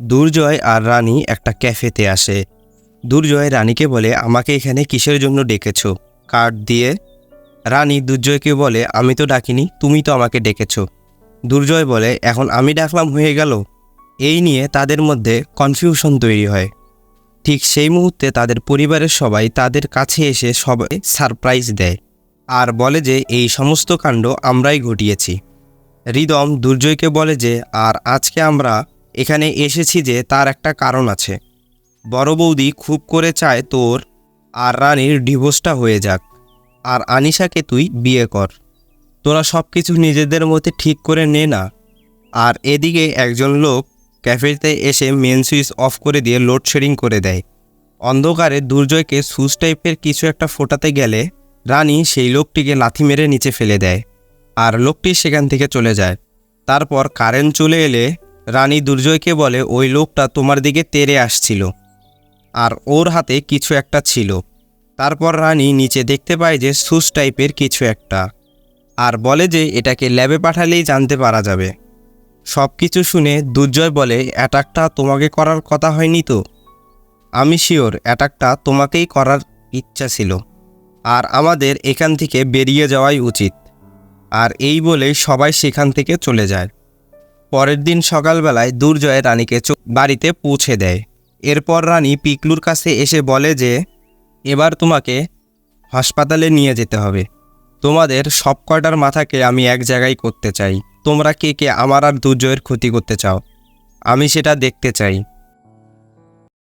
দুর্জয় আর রানী একটা ক্যাফেতে আসে। দুর্জয় রানীকে বলে, আমাকে এখানে কিসের জন্য ডেকেছো? কার্ড দিয়ে। রানী দুর্জয়কে বলে, আমি তো ডাকিনি, তুমি তো আমাকে ডেকেছো। দুর্জয় বলে, এখন আমি ডাকলাম হয়ে গেল। এই নিয়ে তাদের মধ্যে কনফিউশন তৈরি হয়। ঠিক সেই মুহূর্তে তাদের পরিবারের সবাই তাদের কাছে এসে সবাই সারপ্রাইজ দেয় আর বলে যে এই সমস্ত কাণ্ড আমরাই ঘটিয়েছি। হৃদম দুর্জয়কে বলে যে, আর আজকে আমরা এখানে এসেছি যে তার একটা কারণ আছে। বড় বৌদি খুব করে চায় তোর আর রানীর ডিভোর্সটা হয়ে যাক, আর আনিশাকে তুই বিয়ে কর। তোরা সব কিছু নিজেদের মধ্যে ঠিক করে নে না। আর এদিকে একজন লোক ক্যাফেতে এসে মেন সুইচ অফ করে দিয়ে লোডশেডিং করে দেয়। অন্ধকারে দুর্জয়কে সুইচ টাইপের কিছু একটা ফোটাতে গেলে রানী সেই লোকটিকে লাথি মেরে নিচে ফেলে দেয় আর লোকটি সেখান থেকে চলে যায়। তারপর কারেন্ট চলে এলে রানী দুর্জয়কে বলে, ওই লোকটা তোমার দিকে তেড়ে আসছিল আর ওর হাতে কিছু একটা ছিল। তারপর রানী নিচে দেখতে পায় যে সুচ টাইপের কিছু একটা, আর বলে যে এটাকে ল্যাবে পাঠালেই জানতে পারা যাবে। সব কিছু শুনে দুর্জয় বলে, অ্যাটাকটা তোমাকে করার কথা হয়নি তো? আমি শিওর অ্যাটাকটা তোমাকেই করার ইচ্ছা ছিল, আর আমাদের এখান থেকে বেরিয়ে যাওয়াই উচিত। আর এই বলেই সবাই সেখান থেকে চলে যায়। পরের দিন সকালবেলায় দুর্জয় রানীকে বাড়িতে পৌঁছে দেয়। এরপর রানী পিকলুর কাছে এসে বলে যে, এবার তোমাকে হাসপাতালে নিয়ে যেতে হবে। তোমাদের সব কয়টার মাথাকে আমি এক জায়গায় করতে চাই। তোমরা কে কে আমার আর দুর্জয়ের ক্ষতি করতে চাও, আমি সেটা দেখতে চাই।